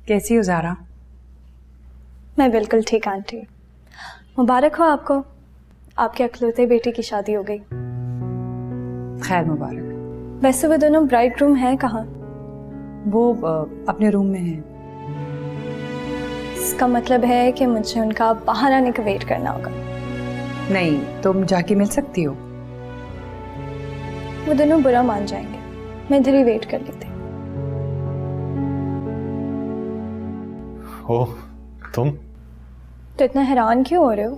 कैसी हो ज़ारा? मैं बिल्कुल ठीक आंटी। मुबारक हो आपको, आपके अकलौते बेटे की शादी हो गई। खैर मुबारक। वैसे वो दोनों ब्राइड ग्रूम हैं कहाँ? वो अपने रूम में हैं। इसका मतलब है कि मुझे उनका बाहर आने का वेट करना होगा। नहीं, तुम जाके मिल सकती हो। वो दोनों बुरा मान जाएंगे, मैं इधर ही वेट कर लेती। ओह, तुम तो इतना हैरान क्यों हो रहे हो?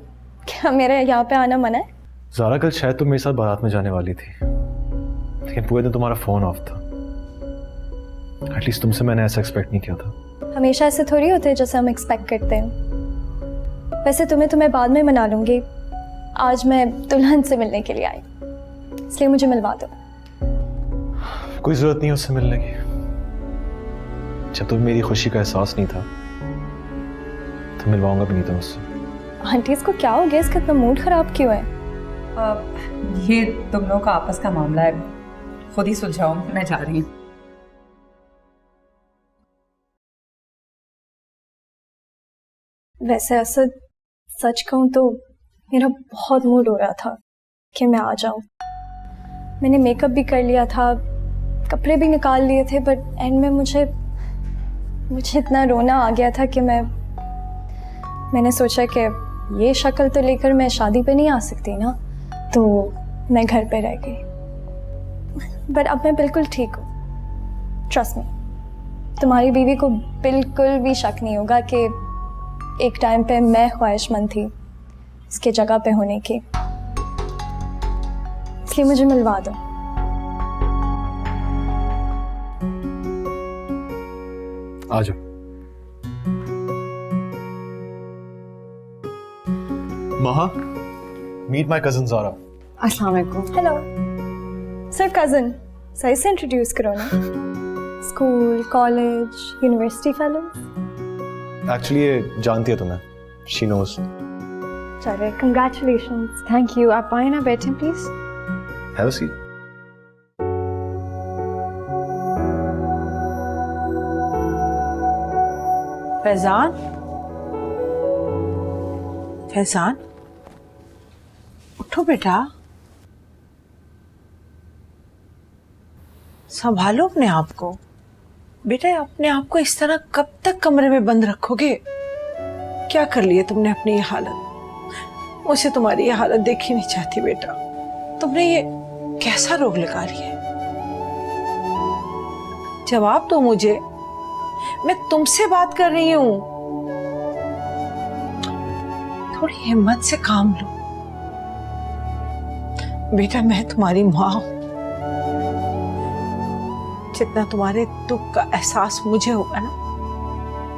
क्या मेरा यहाँ पे आना मना है? ज़ारा कल शायद तुम मेरे साथ बारात में जाने वाली थी, लेकिन पूरे दिन तुम्हारा फोन ऑफ था। एटलीस्ट तुमसे मैंने ऐसा एक्सपेक्ट नहीं किया था। हमेशा ऐसे थोड़ी होते हैं जैसे हम एक्सपेक्ट करते हैं। वैसे तुम्हें बाद में मना लूंगी, आज मैं दुल्हन से मिलने के लिए आई, इसलिए मुझे मिलवा दो। कोई जरूरत नहीं है उससे मिलने की। जब तुम्हें मेरी खुशी का एहसास नहीं था तो मिलवाऊंगा भी नहीं था उससे। आंटी इसको क्या हो गया, इसका इतना मूड खराब क्यों है? ये तुम लोगों का आपस का मामला है, खुद ही सुलझाओ। मैं जा रही हूँ। वैसे असद, सच कहूँ तो मेरा बहुत मूड हो रहा था कि मैं आ जाऊं। मैंने मेकअप भी कर लिया था, कपड़े भी निकाल लिए थे, बट एंड में मुझे इतना रोना आ गया था कि मैंने सोचा कि ये शक्ल तो लेकर मैं शादी पे नहीं आ सकती ना, तो मैं घर पे रह गई। बट अब मैं बिल्कुल ठीक हूँ, ट्रस्ट मी। तुम्हारी बीवी को बिल्कुल भी शक नहीं होगा कि एक टाइम पे मैं ख्वाहिशमंद थी इसके जगह पे होने की, इसलिए मुझे मिलवा दो। आ जाओ। महा, मीट माय कजिन ज़ारा। अस्सलाम वालेकुम। हेलो सर, कज़न सही से इंट्रोड्यूस करो ना। School, college, university fellow. Actually ये जानती है तुम्हें, शी नोज। चलिए, कंग्रेचुलेशंस। Thank you. आप आए ना, बैठें please. Have a seat. Faizan, Faizan उठो बेटा, संभालो अपने आप को। बेटा अपने आप को इस तरह कब तक कमरे में बंद रखोगे? क्या कर लिया तुमने अपनी ये हालत? मुझे तुम्हारी ये हालत देखी नहीं चाहती बेटा। तुमने ये कैसा रोग लगा लिया है? जवाब दो मुझे, मैं तुमसे बात कर रही हूं। थोड़ी हिम्मत से काम लो बेटा। मैं तुम्हारी माँ हूं, जितना तुम्हारे दुख का एहसास मुझे होगा ना,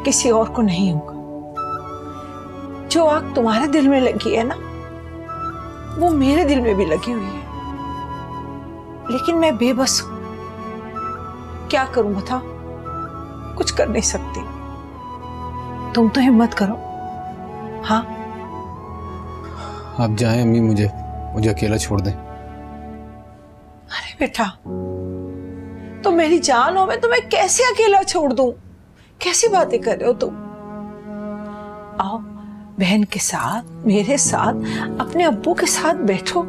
किसी और को नहीं होगा। जो आग तुम्हारे दिल में लगी है ना, वो मेरे दिल में भी लगी हुई है, लेकिन मैं बेबस हूं। क्या करूं बताओ? कुछ कर नहीं सकती। तुम तो हिम्मत करो। हाँ, आप जाएं अम्मी, मुझे अकेला छोड़ दें। अरे बेटा, तुम मेरी जान हो, मैं तुम्हें कैसे अकेला छोड़ दूं? कैसी बातें कर रहे हो तुम? आओ बहन के साथ, मेरे साथ, अपने अब्बू के साथ बैठो।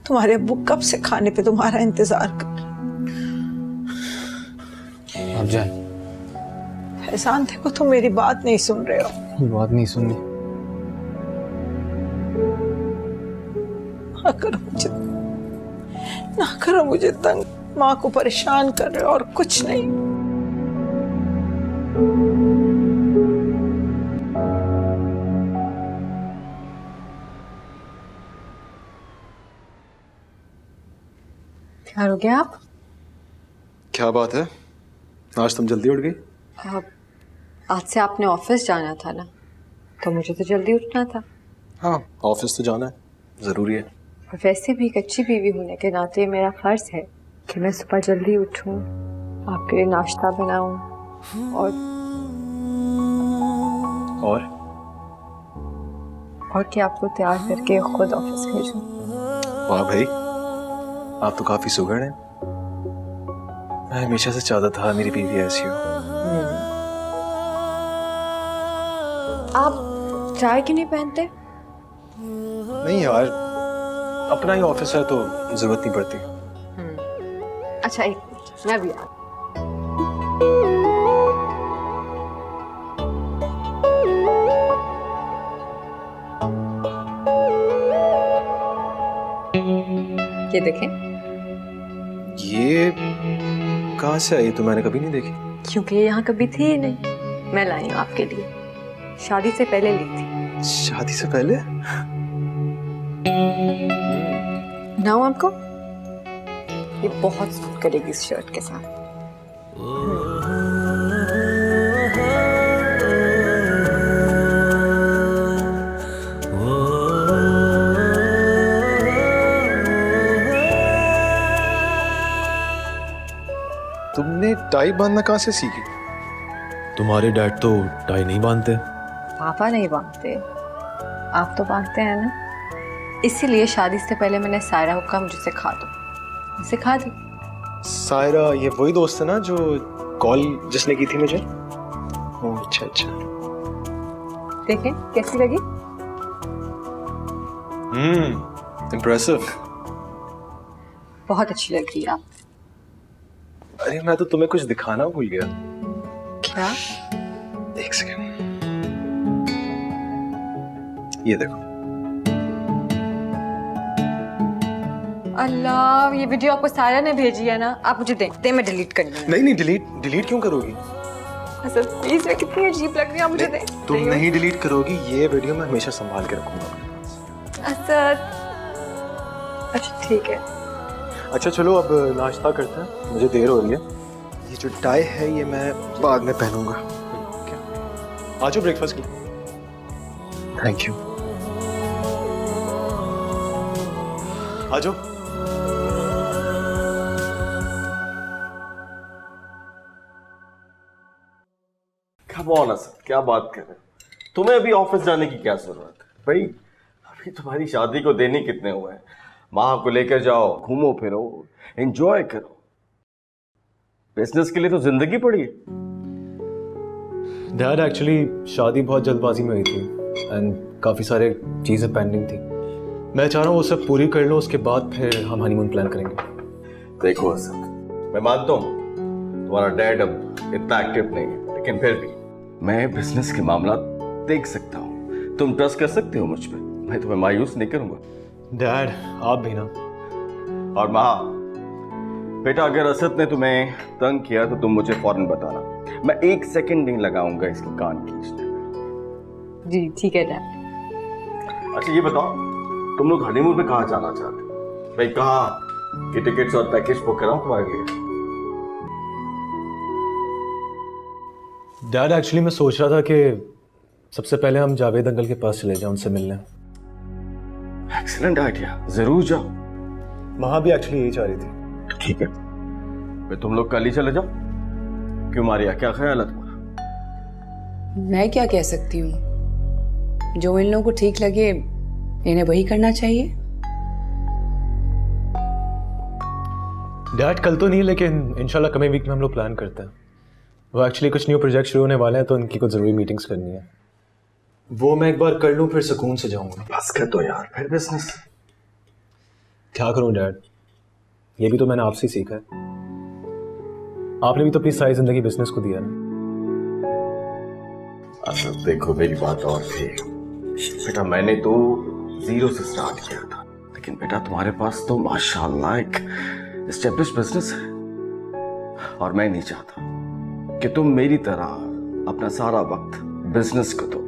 तुम्हारे अब्बू कब से खाने पे तुम्हारा इंतजार कर रहे। आप जाएं। फैजान देखो, तुम मेरी बात नहीं सुन रहे हो। बात नहीं सुननी। ना करो मुझे तंग। माँ को परेशान कर रहे हो और कुछ नहीं। तैयार हो गया आप? क्या बात है, आज तुम जल्दी उठ गई? आज से आपने ऑफिस जाना था ना, तो मुझे तो जल्दी उठना था। हाँ, ऑफिस तो जाना है, जरूरी है। और वैसे भी एक अच्छी बीवी होने के नाते मेरा फर्ज है कि मैं सुबह जल्दी उठूं, आपके लिए नाश्ता बनाऊं और कि आपको तैयार करके खुद ऑफिस भेजूं। वाह भाई, आप तो काफी सुघड़ हैं। मैं हमेशा से चाहता था मेरी बीवी ऐसी हो। आप टाई क्यों नहीं पहनते? नहीं यार, अपना ही ऑफिस है तो जरूरत नहीं पड़ती। अच्छा एक मिनट, मैं भी आ ये देखें, ये कहाँ से आई? तो मैंने कभी नहीं देखी। क्योंकि ये यहाँ कभी थी ही नहीं, मैं लाई हूँ आपके लिए। शादी से पहले ली थी। शादी से पहले? बनाऊँ आपको? ये बहुत सूट करेगी इस शर्ट के साथ। तुमने टाई बांधना कहाँ से सीखी? तुम्हारे डैड तो टाई नहीं बांधते। पापा नहीं बांधते, आप तो बांधते हैं ना। इसीलिए शादी से पहले मैंने सायरा को कहा मुझे सिखा दो, सिखा दी। सायरा ये वही दोस्त है ना जो कॉल जिसने की थी मुझे? ओह अच्छा अच्छा। देखें कैसी लगी? इम्प्रेसिव। बहुत अच्छी लग रही है आप। अरे मैं तो तुम्हें कुछ दिखाना भूल गया। क्या? एक सेकंड, ये देखो। अल्लाह, ये वीडियो आपको सायरा ने भेजी है ना? आप मुझे दें, मैं डिलीट कर लूंगी। नहीं डिलीट क्यों करोगी? असद प्लीज, मैं कितनी अजीब लग रही है, मुझे दें। तुम नहीं डिलीट करोगी, ये वीडियो मैं हमेशा संभाल के रखूंगा। असद, अच्छा ठीक है। अच्छा चलो अब नाश्ता करते हैं, मुझे देर हो रही है। ये जो टाई है ये मैं बाद में पहनूंगा। आ जाओ ब्रेकफास्ट के लिए। Thank you. आ जाओ। कम ऑन असद, क्या बात कर रहे हो? तुम्हें अभी ऑफिस जाने की क्या जरूरत है भाई? अभी तुम्हारी शादी को देने कितने हुए हैं? माँ को लेकर जाओ, घूमो फिरो, एंजॉय करो। बिजनेस के लिए तो जिंदगी पड़ी है। डैड एक्चुअली शादी बहुत जल्दबाजी में हुई थी एंड काफ़ी सारे चीज़ें पेंडिंग थी। मैं चाह रहा हूँ वो सब पूरी कर लो, उसके बाद फिर हम हनीमून प्लान करेंगे। देखो असद, मैं मानता हूँ तुम्हारा डैड अब इतना एक्टिव नहीं है, लेकिन फिर भी मैं बिजनेस के मामला देख सकता हूँ। तुम ट्रस्ट कर सकते हो मुझ पर, मैं तुम्हें मायूस नहीं करूंगा। डैड आप भी ना। और माँ, बेटा अगर असद ने तुम्हें तंग किया तो तुम मुझे फौरन बताना, मैं 1 सेकंड नहीं लगाऊंगा इसके कान खींचने। जी ठीक है डैड। अच्छा ये बताओ, तुम लोग हनीमून पे कहाँ जाना चाहते हो भाई? कहाँ की टिकट्स और पैकेज बुक कराऊं तुम्हारे लिए? डैड एक्चुअली मैं सोच रहा था कि सबसे पहले हम जावेद अंकल के पास चले जाएं, उनसे मिलने। एक्सीलेंट आइडिया, जरूर जाओ। वहां भी एक्चुअली यही चाह रही थी। ठीक है, फिर तुम लोग कल ही चले जाओ। क्यों मारिया, क्या ख्याल है तुम्हारा? मैं क्या कह सकती हूँ, जो इन लोगों को ठीक लगे इन्हें वही करना चाहिए। डैड कल तो नहीं, लेकिन इंशाल्लाह कमिंग वीक में हम लोग प्लान करते हैं। वो एक्चुअली कुछ न्यू प्रोजेक्ट शुरू होने वाले हैं तो उनकी कुछ ज़रूरी मीटिंग्स करनी है। वो मैं एक बार कर लूँ फिर सुकून से जाऊंगा। बस कर दो यार, फिर बिजनेस। क्या करूं डैड, ये भी तो मैंने आपसे ही सीखा है। आपने भी तो अपनी सारी जिंदगी बिजनेस को दिया ना। अच्छा देखो, मेरी बात और थी बेटा, मैंने तो 0 से स्टार्ट किया था, लेकिन बेटा तुम्हारे पास तो माशाल्लाह एक एस्टेब्लिश बिजनेस है, और मैं नहीं चाहता कि तुम मेरी तरह अपना सारा वक्त बिजनेस को दो।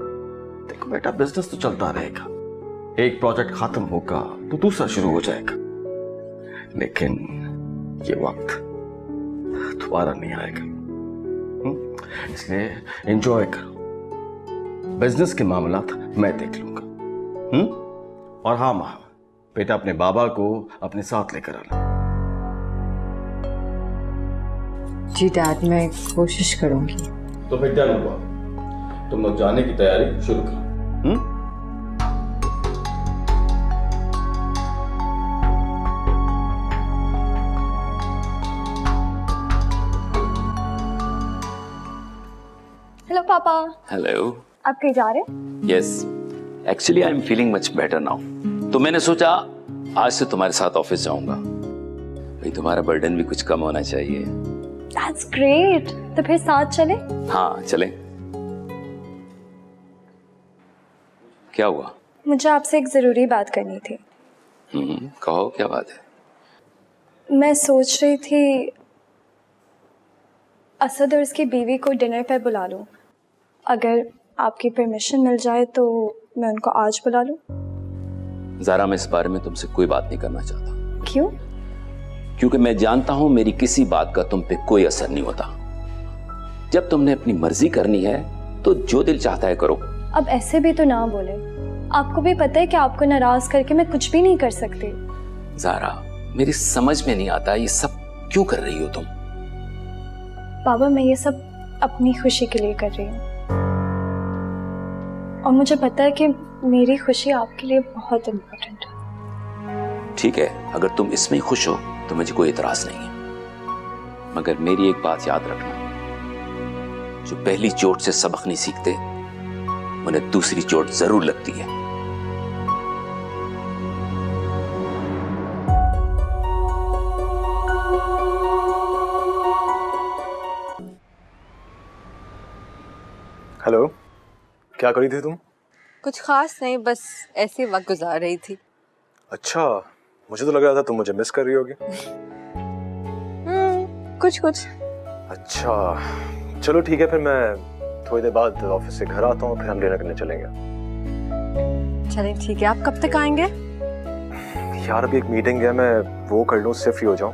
देखो बेटा, बिजनेस तो चलता रहेगा, एक प्रोजेक्ट खत्म होगा तो दूसरा शुरू हो जाएगा, लेकिन ये वक्त दोबारा नहीं आएगा। इसलिए एंजॉय करो, बिजनेस के मामला मैं देख लूंगा। और हाँ माँ, बेटा अपने बाबा को अपने साथ लेकर आना। जी डैड, मैं कोशिश करूंगी। तो फिर क्या हुआ, तुम लोग जाने की तैयारी शुरू करो। पापा। हेलो। आप कहीं जा रहे हैं? Yes, actually I am feeling much better now. तो मैंने सोचा आज से तुम्हारे साथ ऑफिस जाऊंगा, भाई तुम्हारा बर्डन भी कुछ कम होना चाहिए। That's great। तो फिर साथ चले? हाँ चलें। क्या हुआ? मुझे आपसे एक जरूरी बात करनी थी। कहो क्या बात है? मैं सोच रही थी असद और उसकी बीवी को डिनर पे बुला लूं। अगर आपकी परमिशन मिल जाए तो मैं उनको आज बुला लूं। ज़ारा, मैं इस बारे में तुमसे कोई बात नहीं करना चाहता। क्यों? क्योंकि मैं जानता हूं मेरी किसी बात का तुम पे कोई असर नहीं होता। जब तुमने अपनी मर्जी करनी है तो जो दिल चाहता है करो। अब ऐसे भी तो ना बोले, आपको भी पता है कि आपको नाराज करके मैं कुछ भी नहीं कर सकती। ज़ारा, मेरी समझ में नहीं आता ये सब क्यों कर रही हो तुम। बाबा, मैं ये सब अपनी खुशी के लिए कर रही हूँ और मुझे पता है कि मेरी खुशी आपके लिए बहुत इम्पोर्टेंट है। ठीक है, अगर तुम इसमें खुश हो तो मुझे कोई इतराज नहीं है, मगर मेरी एक बात याद रखना, जो पहली चोट से सबक नहीं सीखते उन्हें दूसरी चोट जरूर लगती है। हेलो, क्या कर रही थी तुम? कुछ खास नहीं, बस ऐसे वक्त गुजार रही थी। अच्छा, मुझे तो लग रहा था तुम मुझे मिस कर रही होगी। कुछ कुछ। अच्छा चलो ठीक है, फिर मैं थोड़ी देर बाद ऑफिस से घर आता हूँ, फिर हम डिनर करने चलेंगे। चलें ठीक है। आप कब तक आएंगे? यार अभी एक मीटिंग है, मैं वो कर लूँ, उससे फ्री हो जाऊँ।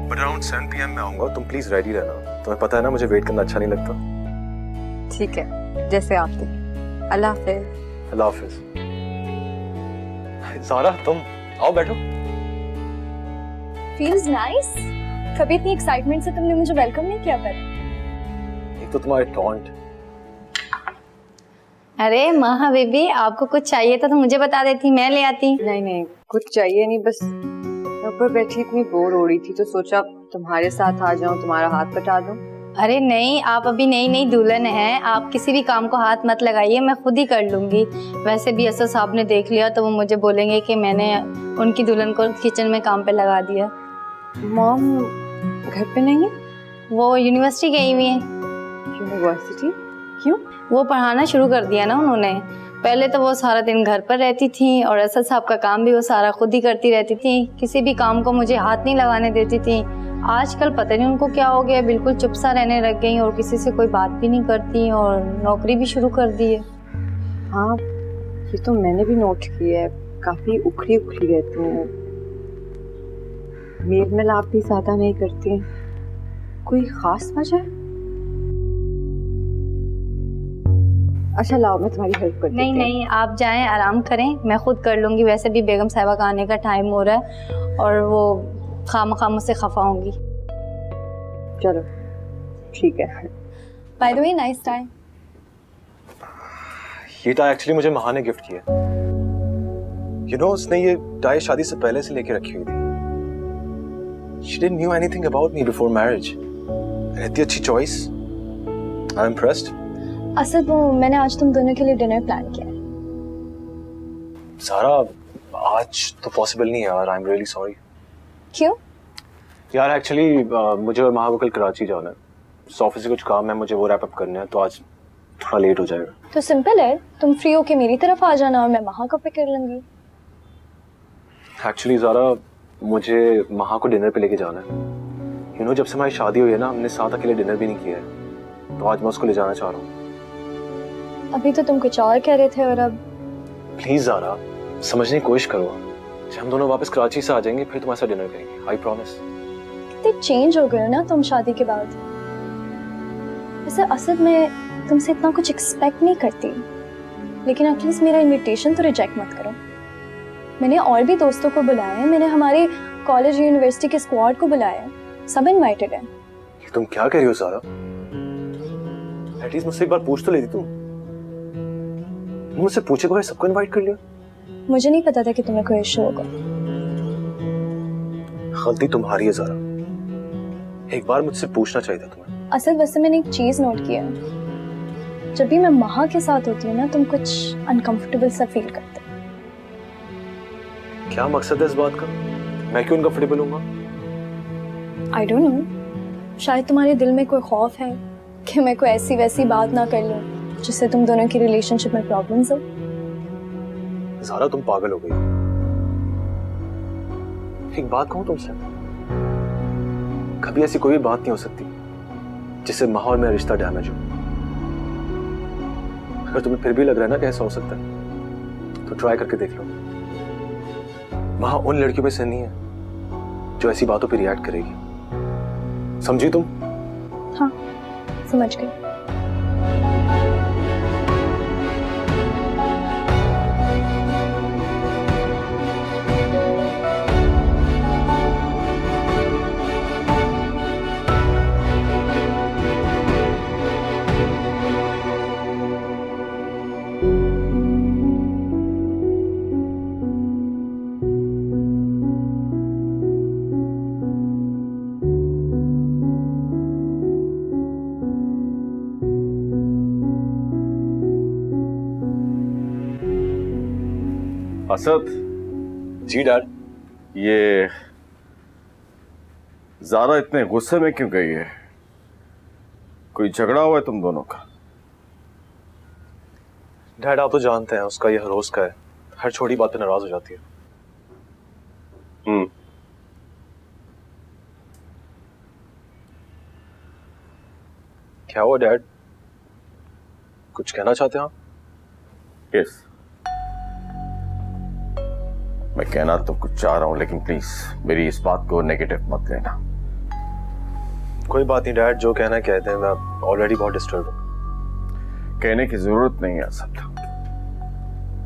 बट अराउंड 7 PM मैं आऊँगा, तुम प्लीज रेडी रहना। तुम्हें पता है ना मुझे वेट करना अच्छा नहीं लगता। ठीक है, जैसे आप दें। अल्लाह हाफिज। अल्लाह हाफिज। ज़ारा तुम आओ बैठो। Feels nice। कभी इतनी एक्साइटमेंट से तुमने मुझे वेलकम नहीं किया पर। एक तो तुम्हारे टॉन्ट। अरे माँ हबीबी, आपको कुछ चाहिए था तो मुझे बता देती, मैं ले आती। नहीं नहीं, कुछ चाहिए नहीं, बस मैं ऊपर बैठी इतनी बोर हो रही थी तो सोचा तुम्हारे साथ आ जाऊं, तुम्हारा हाथ बटा दूं। अरे नहीं, आप अभी नई नई दुल्हन हैं, आप किसी भी काम को हाथ मत लगाइए, मैं खुद ही कर लूंगी। वैसे भी असद साहब ने देख लिया तो वो मुझे बोलेंगे कि मैंने उनकी दुल्हन को किचन में काम पे लगा दिया। मॉम घर पे नहीं है? वो यूनिवर्सिटी गई हुई है। यूनिवर्सिटी? क्यों? वो पढ़ाना शुरू कर दिया ना उन्होंने। पहले तो वो सारा दिन घर पर रहती थी और असद साहब का काम भी वो सारा खुद ही करती रहती थी, किसी भी काम को मुझे हाथ नहीं लगाने देती थी। आजकल पता नहीं उनको क्या हो गया, बिल्कुल चुप सा रहने लग गई और किसी से कोई बात भी नहीं करती और नौकरी भी शुरू कर दी है। हाँ, ये तो मैंने भी नोट किया है, काफी उखड़ी उखड़ी रहती हैं, मेल मिलाप भी ज्यादा नहीं करती। कोई खास वजह? अच्छा लाओ, मैं तुम्हारी हेल्प करती हूँ। नहीं नहीं, आप जाएं, आराम करें, मैं खुद कर लूँगी। वैसे भी बेगम साहिबा का आने का टाइम हो रहा है और वो खामखा मुझसे खफा होंगी। चलो ठीक है। By the way, nice time. ये टाई एक्चुअली मुझे महा ने गिफ्ट किया। यू नो, उसने ये टाई शादी से पहले से लेके रखी हुई थी। She didn't knew anything about me before marriage. इतनी अच्छी चॉइस। I'm impressed. असद, वो मैंने आज तुम दोनों के लिए डिनर प्लान किया है। सारा आज तो पॉसिबल नहीं है यार, आई एम रियली सॉरी। क्यों? यार एक्चुअली मुझे और महा को कल कराची जाना है, ऑफिस से कुछ काम है, मुझे वो रैप अप करना है, तो आज थोड़ा लेट हो जाएगा। तो सिंपल है, तुम फ्री होके मेरी तरफ आ जाना और मैं महा को पिक कर लूंगी। एक्चुअली ज़ारा मुझे महा को डिनर पे लेके जाना है। यू नो, जब से हमारी शादी हुई है ना, हमने साथ अकेले डिनर भी नहीं किया है, तो आज मैं उसको ले जाना चाह रहा हूँ। अभी तो तुम कुछ और कह रहे थे और अब। प्लीज ज़ारा, समझने की कोशिश करो। जब हम दोनों वापस कराची से आ जाएंगे फिर तुम्हारे साथ डिनर करेंगे, आई प्रॉमिस। कितने चेंज हो गए हो ना तुम शादी के बाद। वैसे असद, मैं तुमसे इतना कुछ एक्सपेक्ट नहीं करती, लेकिन एटलीस्ट मेरा इनविटेशन तो रिजेक्ट मत करो। मैंने और भी दोस्तों को बुलाया है, मैंने हमारे कॉलेज यूनिवर्सिटी के स्क्वाड को बुलाया है, सब इनवाइटेड हैं। ये तुम क्या कह रही हो ज़ारा? एटलीस्ट मुझसे एक बार पूछ तो लेती तुम। मुझसे पूछे बगैर सबको इनवाइट कर लिया। मुझे नहीं पता था कि तुम्हें कोई इशू होगा। गलती तुम्हारी है ज़ारा, एक बार मुझसे पूछना चाहिए था तुम्हें। असद, वैसे मैंने एक चीज नोट किया है, जब भी मैं महा के साथ होती हूँ ना तुम कुछ अनकंफर्टेबल सा फील करते हो। क्या मकसद है इस बात का? मैं क्यों अनकंफर्टेबल हूँगा? आई डोंट नो, शायद तुम्हारे दिल में कोई खौफ है कि मैं कोई ऐसी वैसी बात ना कर लूं जिससे तुम दोनों की रिलेशनशिप में प्रॉब्लम्स हो। ज़ारा तुम पागल हो गई। एक बात कहूँ तुमसे, कभी ऐसी कोई बात नहीं हो सकती जिससे माहौल में रिश्ता डैमेज हो। अगर तुम्हें फिर भी लग रहा है ना कि ऐसा हो सकता है तो ट्राई करके देख लो। वहां उन लड़कियों में से नहीं है जो ऐसी बातों पे रिएक्ट करेगी। समझी तुम? हाँ समझ गई। असद, जी डैड। ये ज़ारा इतने गुस्से में क्यों गई है? कोई झगड़ा हुआ है तुम दोनों का? डैड आप तो जानते हैं उसका ये हर रोज का है, हर छोटी बात पे नाराज हो जाती है। क्या हुआ डैड? कुछ कहना चाहते हैं आप? यस, मैं कहना तो कुछ चाह रहा हूं, लेकिन प्लीज मेरी इस बात को नेगेटिव मत लेना। कोई बात नहीं डैड, जो कहना है कहते हैं। मैं ऑलरेडी बहुत डिस्टर्ब हूं। कहने की जरूरत नहीं है असद,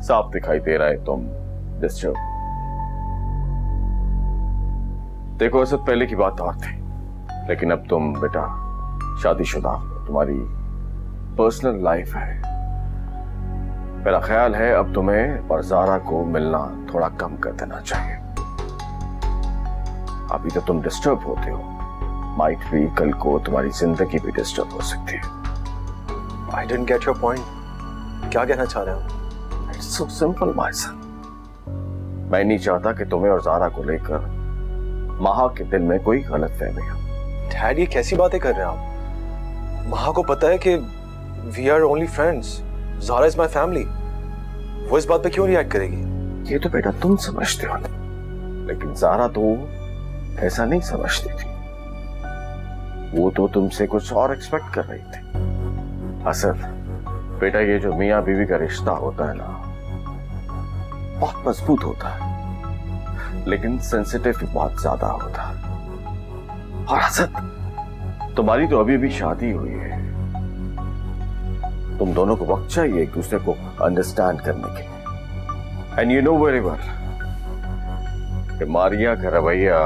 साफ दिखाई दे रहा है तुम डिस्टर्ब। देखो असद, पहले की बात और थी, लेकिन अब तुम बेटा शादीशुदा हो, तुम्हारी पर्सनल लाइफ है। मेरा ख्याल है अब तुम्हें और ज़ारा को मिलना थोड़ा कम कर देना चाहिए। अभी तो तुम डिस्टर्ब होते हो, माइट भी कल को तुम्हारी जिंदगी भी डिस्टर्ब हो सकती है। I didn't get your point. क्या कहना चाह रहे हो? It's so simple my son. मैं नहीं चाहता कि तुम्हें और ज़ारा को लेकर महा के दिल में कोई गलतफहमी हो। डैड ये कैसी बातें कर रहे हैं आप? महा को पता है कि we are only friends. Zara is my family. वो इस बात पे क्यों रिएक्ट करेगी? ये तो बेटा तुम समझते हो, लेकिन ज़ारा तो ऐसा नहीं समझती थी। वो तो तुमसे कुछ और एक्सपेक्ट कर रही थी। असल बेटा ये जो मियाँ बीवी का रिश्ता होता है ना, बहुत मजबूत होता है, लेकिन सेंसिटिव भी बहुत ज्यादा होता है। और असद तुम्हारी तो अभी भी शादी हुई है, तुम दोनों को वक्त चाहिए एक दूसरे को अंडरस्टैंड करने के लिए। And you know very well कि मारिया का रवैया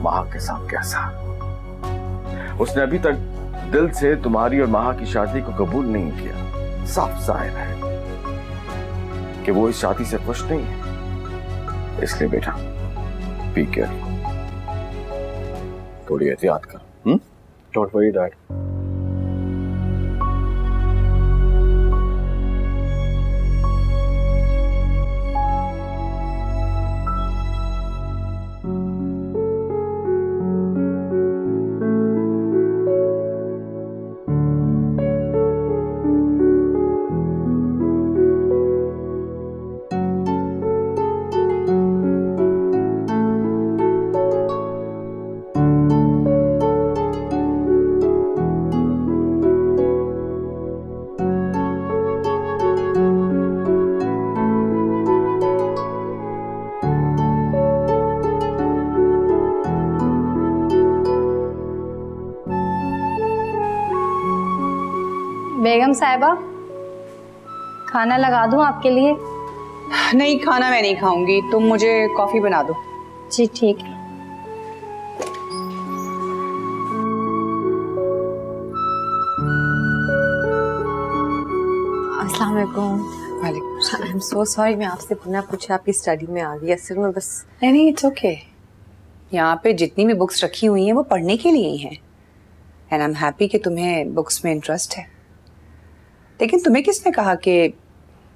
महा के साथ कैसा। उसने अभी तक दिल से तुम्हारी और महा की शादी को कबूल नहीं किया। साफ जाहिर है कि वो इस शादी से खुश नहीं है। इसलिए बेटा बी केयरफुल, थोड़ी एहतियात कर। Don't worry dad. बेगम साहिबा, खाना लगा दूं आपके लिए? नहीं, खाना मैं नहीं खाऊंगी, तुम मुझे कॉफी बना दो। जी ठीक है। अस्सलाम वालेकुम। वालेकुम। आई एम सो सॉरी, मैं आपसे बिना पूछे आपकी स्टडी में आ गई। असल में बस नहीं, इट्स ओके। यहाँ पे जितनी भी बुक्स रखी हुई हैं वो पढ़ने के लिए ही हैं, एंड आई एम हैप्पी कि तुम्हें बुक्स में इंटरेस्ट है। लेकिन तुम्हें किसने कहा कि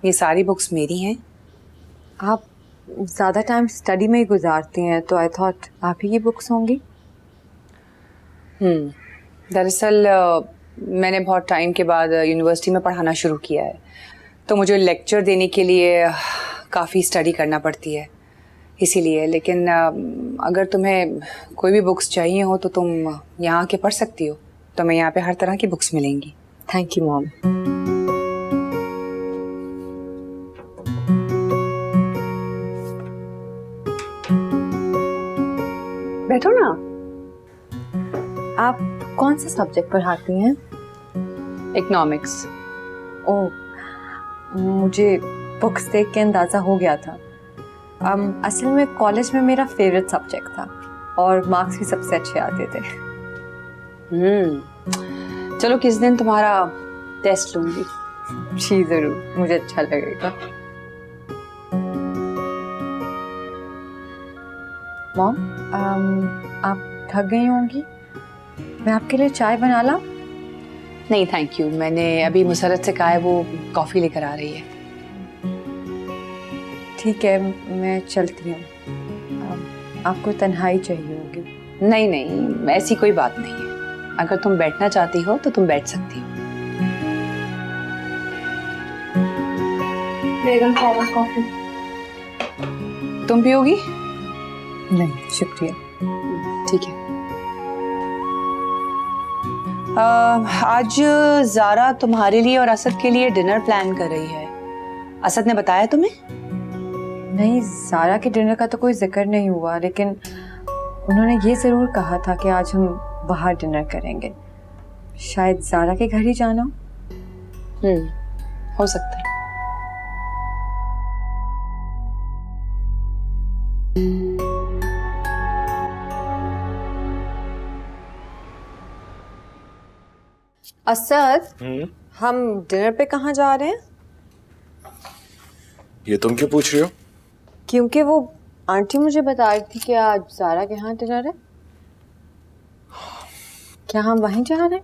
ये सारी बुक्स मेरी हैं? आप ज़्यादा टाइम स्टडी में ही गुजारती हैं तो आई थॉट आप ही की बुक्स होंगी। दरअसल मैंने बहुत टाइम के बाद यूनिवर्सिटी में पढ़ाना शुरू किया है, तो मुझे लेक्चर देने के लिए काफ़ी स्टडी करना पड़ती है, इसीलिए। लेकिन अगर तुम्हें कोई भी बुक्स चाहिए हो तो तुम यहाँ आके पढ़ सकती हो, तो मैं यहाँ पे हर तरह की बुक्स मिलेंगी। Thank you mom. बैठो ना। आप कौन सा सब्जेक्ट पढ़ाती हैं? इकोनॉमिक्स। ओह, मुझे बुक्स देख के अंदाज़ा हो गया था। असल में कॉलेज में मेरा फेवरेट सब्जेक्ट था और मार्क्स भी सबसे अच्छे आते थे। चलो किस दिन तुम्हारा टेस्ट लूंगी। जी ज़रूर, मुझे अच्छा लगेगा। मॉम, आप थक गई होंगी, मैं आपके लिए चाय बना ला? नहीं थैंक यू, मैंने अभी मुसरत से कहा है वो कॉफ़ी लेकर आ रही है। ठीक है, मैं चलती हूँ। आपको तन्हाई चाहिए होगी। नहीं नहीं, ऐसी कोई बात नहीं है। अगर तुम बैठना चाहती हो तो तुम बैठ सकती हो। बेगम साहबा कॉफी। तुम पियोगी? नहीं शुक्रिया। ठीक है। आज ज़ारा तुम्हारे लिए और असद के लिए डिनर प्लान कर रही है। असद ने बताया तुम्हें? नहीं, ज़ारा के डिनर का तो कोई जिक्र नहीं हुआ, लेकिन उन्होंने ये ज़रूर कहा था कि आज हम बाहर डिनर करेंगे। शायद ज़ारा के घर ही जाना। हो सकता है। असद, हम डिनर पे कहाँ जा रहे हैं? ये तुम क्यों पूछ रही हो? क्योंकि वो आंटी मुझे बता रही थी कि आज ज़ारा के यहाँ डिनर है। क्या हम वहीं जा रहे हैं?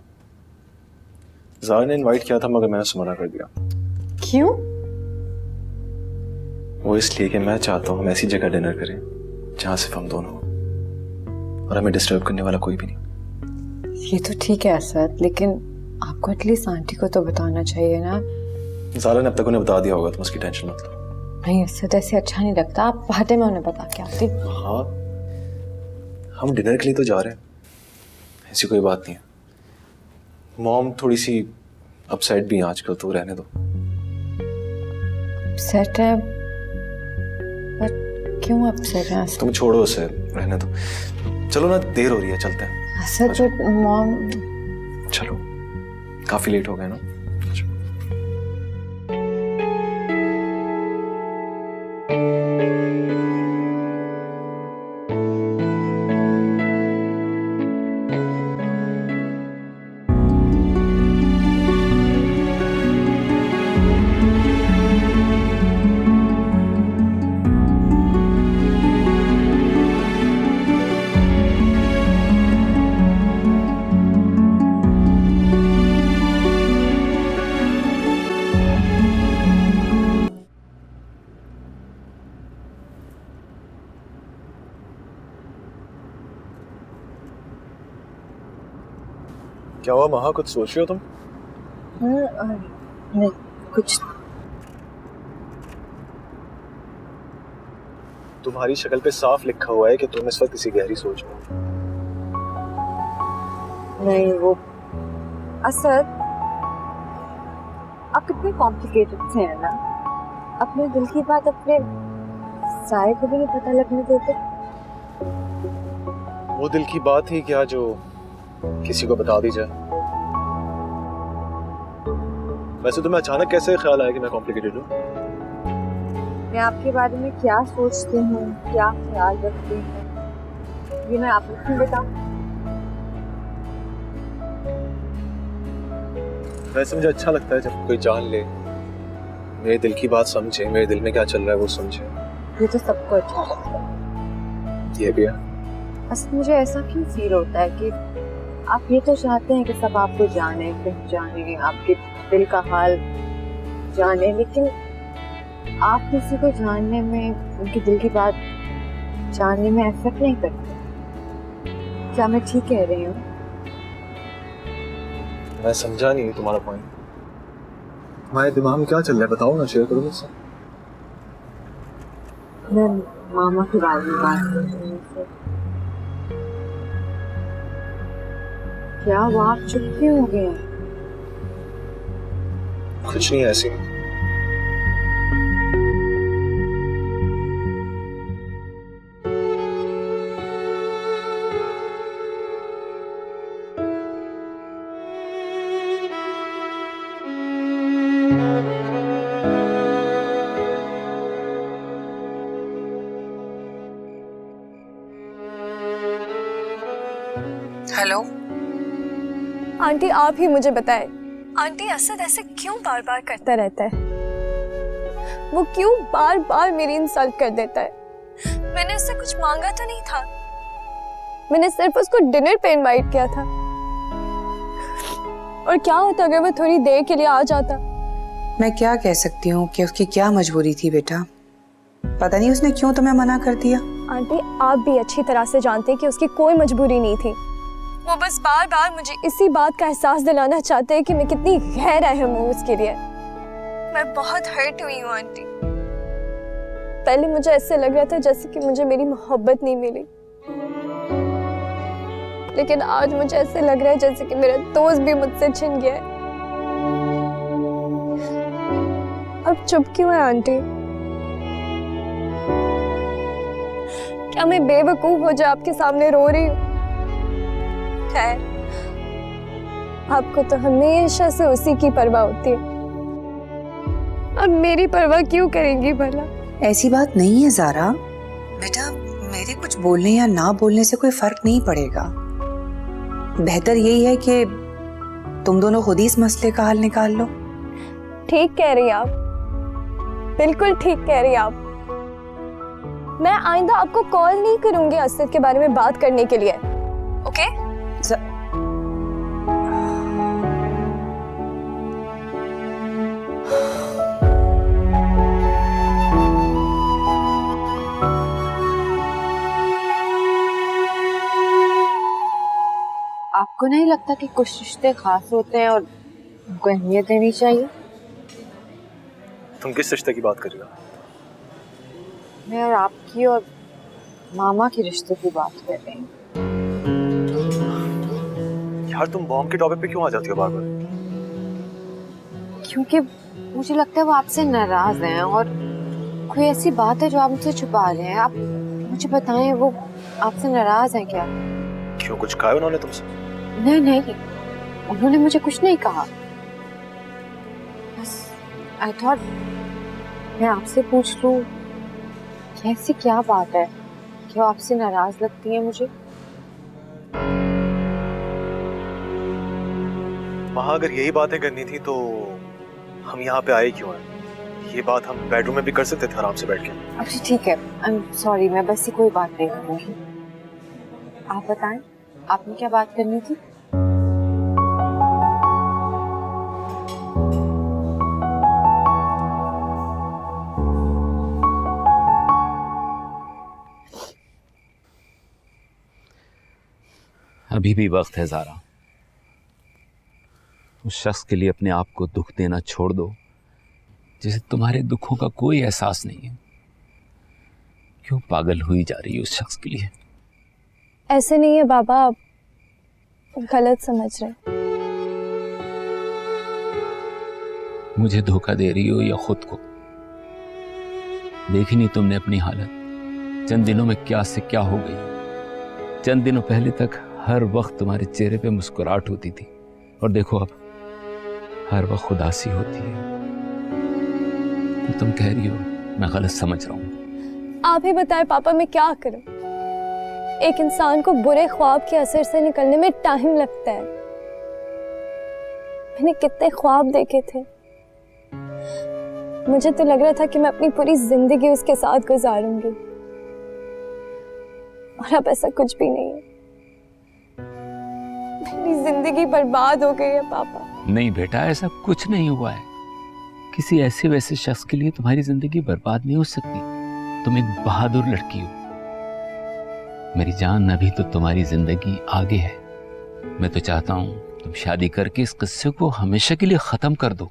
ज़ारा ने इनवाइट किया था मगर मैंने उससे मना कर दिया। क्यों? वो इसलिए कि मैं चाहता हूँ हम ऐसी जगह डिनर करें जहाँ सिर्फ हम दोनों हों और हमें डिस्टर्ब करने वाला कोई भी नहीं। ये तो ठीक है असद, लेकिन आपको एटलीस्ट आंटी को तो बताना चाहिए ना। ज़ारा ने अब तक उन्हें बता दिया होगा, तुम उसकी टेंशन मत लो। नहीं असद, ऐसे अच्छा नहीं लगता। आप बातें मैं उन्हें बता के आती। हाँ, हम डिनर के लिए तो जा रहे हैं, ऐसी कोई बात नहीं है। मॉम थोड़ी सी अपसेट भी हैं आजकल, तो रहने दो। अपसेट है? पर क्यों अपसेट है? तुम छोड़ो उसे, रहने दो। चलो ना, देर हो रही है, चलते हैं। असद जो मॉम। चलो, काफी लेट हो गए ना। क्या हुआ महा, कुछ सोच रहे हो तुम? नहीं कुछ। तुम्हारी शक्ल पे साफ लिखा हुआ है कि तुम इस वक्त किसी गहरी सोच में हो। नहीं वो असद, आप कितने कॉम्प्लिकेटेड से हैं ना। अपने दिल की बात अपने साये को भी नहीं पता लगने देते। वो दिल की बात ही क्या जो किसी को बता दी जाए। वैसे तुम्हें अचानक कैसे ख्याल आया कि मैं कॉम्प्लिकेटेड हूँ? मैं आपके बारे में क्या सोचती हूँ, क्या ख्याल रखती हूँ, ये मैं आपको क्यों बताऊँ? वैसे मुझे अच्छा लगता है जब कोई जान ले, मेरे दिल की बात समझे, मेरे दिल में क्या चल रहा है वो समझे। ये तो सबको अच्छा लगता है। ये भी है। असल मुझे ऐसा क्यों फील होता है कि आप ये तो चाहते हैं कि सब आपको जाने, पहचाने, आपके दिल का हाल जाने, लेकिन आप किसी को जानने में, उनके दिल की बात जानने में एफर्ट नहीं करते। क्या मैं ठीक कह रही हूँ? मैं समझा नहीं तुम्हारा पॉइंट। तुम्हारे दिमाग में क्या चल रहा है बताओ ना, शेयर करो मुझसे। मैं मामा के बारे में बात कर रही हूँ उनसे। क्या वो आप चुप क्यों हो गए? कुछ नहीं, ऐसी हेलो आंटी, आप ही मुझे बताएं, आंटी असद ऐसे क्यों बार बार करता रहता है? वो क्यों बार बार मेरी इंसल्ट कर देता है? मैंने उससे कुछ मांगा तो नहीं था, मैंने सिर्फ उसको डिनर पे इनवाइट किया था। और क्या होता अगर वो थोड़ी देर के लिए आ जाता? मैं क्या कह सकती हूँ कि उसकी क्या मजबूरी थी बेटा, पता नहीं उसने क्यों तुम्हें मना कर दिया। आंटी, आप भी अच्छी तरह से जानते कि उसकी कोई मजबूरी नहीं थी। वो बस बार बार मुझे इसी बात का एहसास दिलाना चाहते हैं कि मैं कितनी गैर अहम हूँ उसके लिए। मैं बहुत हर्ट हुई हूँ आंटी। पहले मुझे ऐसे लग रहा था जैसे कि मुझे मेरी मोहब्बत नहीं मिली, लेकिन आज मुझे ऐसे लग रहा है जैसे कि मेरा दोस्त भी मुझसे छिन गया है। अब चुप क्यों है आंटी? क्या मैं बेवकूफ हो जाए आपके सामने रो रही हूँ? खैर, आपको तो हमेशा से उसी की परवाह होती है, अब मेरी परवाह क्यों करेंगी भला? ऐसी बात नहीं है ज़ारा बेटा, मेरे कुछ बोलने या ना बोलने से कोई फर्क नहीं पड़ेगा। बेहतर यही है कि तुम दोनों खुद ही इस मसले का हल निकाल लो। ठीक कह रही आप, बिल्कुल ठीक कह रही आप। मैं आइंदा आपको कॉल नहीं करूंगी असद के बारे में बात करने के लिए, ओके? आपको नहीं लगता कि कुछ रिश्ते खास होते हैं और उनको अहमियत देनी चाहिए? तुम किस रिश्ते की बात कर रही हो? मैं और आपकी और मामा के रिश्ते की बात कर रही हूँ। यार तुम बॉम्ब के टॉपिक पे क्यों आ जाती हो बार बार? क्योंकि मुझे लगता है वो आपसे नाराज हैं और कोई ऐसी बात है जो आप मुझसे छुपा रहे हैं। आप मुझे बताएं, वो आपसे नाराज हैं क्या? क्यों, कुछ कहा उन्होंने तुमसे? नहीं नहीं, उन्होंने मुझे कुछ नहीं कहा। बस आई थॉट मैं आपसे पूछ लूं कि ऐसी क्या बात है कि वो आपसे नाराज लगती है मुझे। वहां अगर यही बातें करनी थी तो हम यहाँ पे आए क्यों हैं? ये बात हम बेडरूम में भी कर सकते थे आराम से बैठ के। अच्छा ठीक है, आई एम सॉरी, मैं बस ही कोई बात नहीं करूँगी। आप बताएं, आपने क्या बात करनी थी? अभी भी वक्त है ज़ारा, उस शख्स के लिए अपने आप को दुख देना छोड़ दो जिसे तुम्हारे दुखों का कोई एहसास नहीं है। क्यों पागल हुई जा रही है उस शख्स के लिए? ऐसे नहीं है बाबा, आप गलत समझ रहे। मुझे धोखा दे रही हो या खुद को? देखी नहीं तुमने अपनी हालत, चंद दिनों में क्या से क्या हो गई। चंद दिनों पहले तक हर वक्त तुम्हारे चेहरे पे मुस्कुराहट होती थी और देखो अब हर वक्त उदासी होती है। तो तुम कह रही हो मैं गलत समझ रहा हूँ। आप ही बताएं पापा, मैं क्या करूं? एक इंसान को बुरे ख्वाब के असर से निकलने में टाइम लगता है। मैंने कितने ख्वाब देखे थे, मुझे तो लग रहा था कि मैं अपनी पूरी जिंदगी उसके साथ गुजारूंगी, और अब ऐसा कुछ भी नहीं है। मेरी जिंदगी बर्बाद हो गई है पापा। नहीं बेटा, ऐसा कुछ नहीं हुआ है। किसी ऐसे वैसे शख्स के लिए तुम्हारी जिंदगी बर्बाद नहीं हो सकती। तुम एक बहादुर लड़की हो मेरी जान। अभी तो तुम्हारी जिंदगी आगे है। मैं तो चाहता हूँ तुम शादी करके इस किस्से को हमेशा के लिए खत्म कर दो।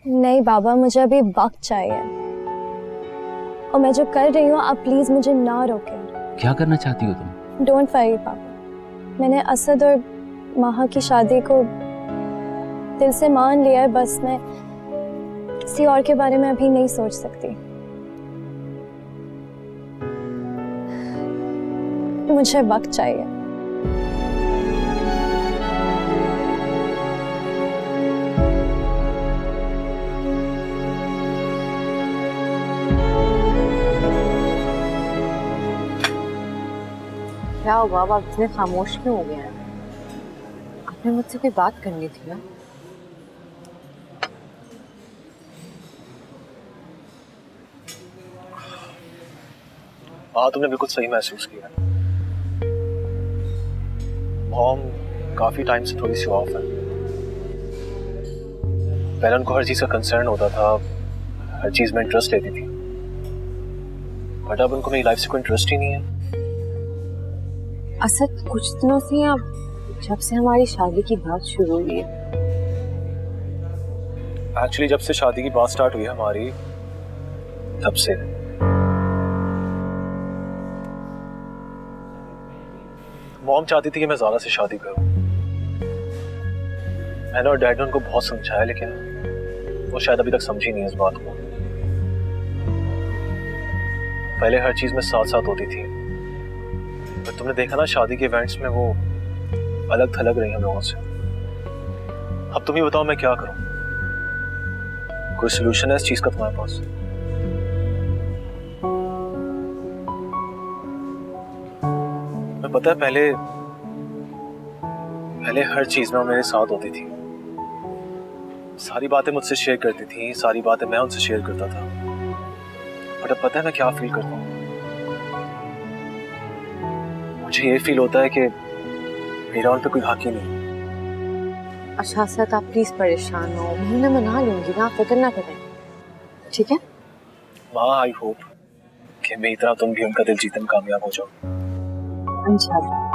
नहीं बाबा, मुझे अभी वक्त चाहिए, और मैं जो कर रही हूँ आप प्लीज मुझे ना रोकें। क्या करना चाहती हो तुम? डोंट वरी पापा, मैंने असद और माहा की शादी को दिल से मान लिया है। बस मैं किसी और के बारे में अभी नहीं सोच सकती। मुझे वक्त चाहिए। क्या हुआ, आप इतने खामोश क्यों हो गए हैं? आपने मुझसे कोई बात करनी थी ना? हाँ, तुमने बिल्कुल सही महसूस किया। मॉम काफी टाइम से थोड़ी सी ऑफ है। पहले उनको हर चीज का कंसर्न होता था, हर चीज में इंटरेस्ट लेती थी, बट अब उनको मेरी लाइफ से कोई इंटरेस्ट ही नहीं है। असद, कुछ दिनों से आप, जब से हमारी शादी की बात शुरू हुई है। एक्चुअली जब से शादी की बात स्टार्ट हुई है हमारी, तब से मॉम चाहती थी कि मैं ज़्यादा से शादी करूं। मैंने और डैड ने उनको बहुत समझाया, लेकिन वो शायद अभी तक समझी नहीं इस बात को। पहले हर चीज में साथ साथ होती थी, पर तुमने देखा ना शादी के इवेंट्स में वो अलग थलग रही हम लोगों से। अब तुम ही बताओ मैं क्या करूं? कोई सोल्यूशन है इस चीज का तुम्हारे पास? मैं पता है पहले हर चीज में वो मेरे साथ होती थी, सारी बातें मुझसे शेयर करती थी, सारी बातें मैं उनसे शेयर करता था। बट अब पता है मैं क्या फील करता हूँ? मुझे ये फील होता है कि मेरा उन पे कोई हक ही नहीं। अच्छा असद, आप प्लीज परेशान हो, मैं मना लूंगी ना, फिक्र ना करें, ठीक है? माँ, आई होप कि मेरी तरह तुम भी उनका दिल जीतने में कामयाब हो जाओ। इंशाल्लाह।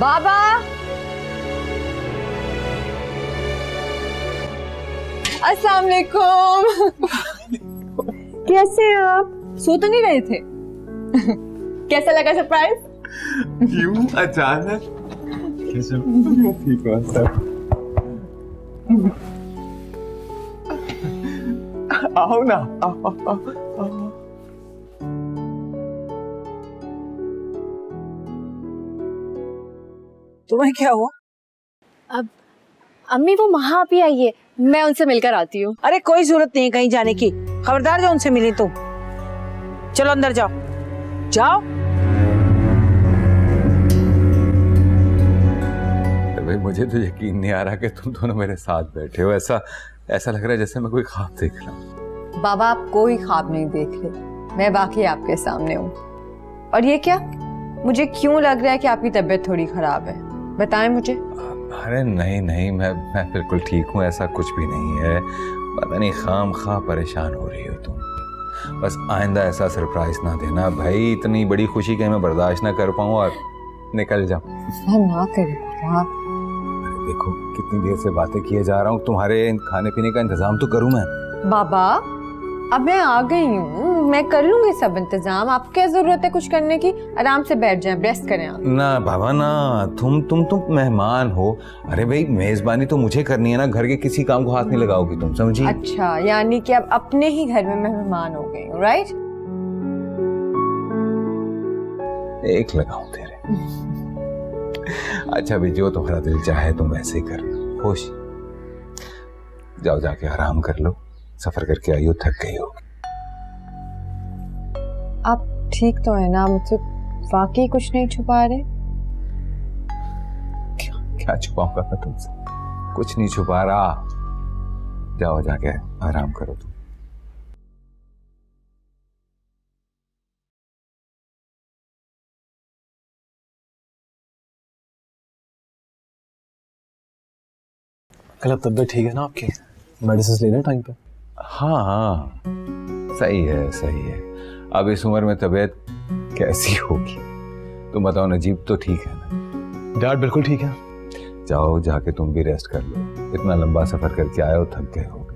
बाबा, अस्सलाम वालेकुम। कैसे हैं आप? सो तो नहीं रहे थे? कैसा लगा सरप्राइज? क्यों अचानक? ठीक हो सब? आओ ना, आओ। तुम्हें क्या हुआ? अब अम्मी वो महा आप ही आइए, मैं उनसे मिलकर आती हूँ। अरे कोई जरूरत नहीं कहीं जाने की, खबरदार जो उनसे मिली तुम। चलो अंदर जाओ, जाओ। भाई मुझे तो यकीन नहीं आ रहा कि तुम दोनों मेरे साथ बैठे हो। ऐसा लग रहा है जैसे मैं कोई ख्वाब देख रहा हूँ। बाबा, आप कोई ख्वाब नहीं देख रहे, मैं वाकई आपके सामने हूँ। और ये क्या, मुझे क्यों लग रहा है कि आपकी तबीयत थोड़ी खराब है? बताएं मुझे। अरे नहीं, मैं बिल्कुल ठीक हूँ, ऐसा कुछ भी नहीं है। पता नहीं खामखा परेशान हो रही हो तुम। बस आइंदा ऐसा सरप्राइज ना देना भाई, इतनी बड़ी खुशी कि मैं बर्दाश्त ना कर पाऊँ और निकल जाऊँ। ना करें वहाँ अरे देखो कितनी देर से बातें किए जा रहा हूँ, तुम्हारे खाने पीने का इंतजाम तो करूँ मैं। बाबा अब मैं आ गई हूँ, मैं कर लूंगी सब इंतजाम। आपको क्या जरूरत है कुछ करने की? आराम से बैठ जाएं, रेस्ट करें आप। ना बाबा ना, तुम मेहमान हो। अरे भाई मेजबानी तो मुझे करनी है ना, घर के किसी काम को हाथ नहीं लगाओगी तुम, समझी? अच्छा, यानी कि अब अपने ही घर में मैं मेहमान हो गई हूँ, राइट? एक लगाऊं तेरे। अच्छा भी जो तुम्हारा दिल चाहे तुम वैसे ही कर लो, खुश। जाओ जाके आराम कर लो, सफर करके आई हो, थक गई हो। आप ठीक तो है ना? मुझसे वाकई कुछ नहीं छुपा रहे? क्या छुपाऊंगा मैं तुमसे? कुछ नहीं छुपा रहा। जाओ जाके आराम करो तुम। कल अब तबीयत ठीक है ना आपकी? मेडिसिन ले रहे हैं टाइम पे? हाँ हाँ सही है सही है। अब इस उम्र में तबीयत कैसी होगी? तुम बताओ, नजीब तो ठीक है ना? डैड बिल्कुल ठीक है। जाओ जाके तुम भी रेस्ट कर लो, इतना लंबा सफर करके आए हो, थक गए होगे।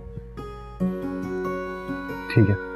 ठीक है।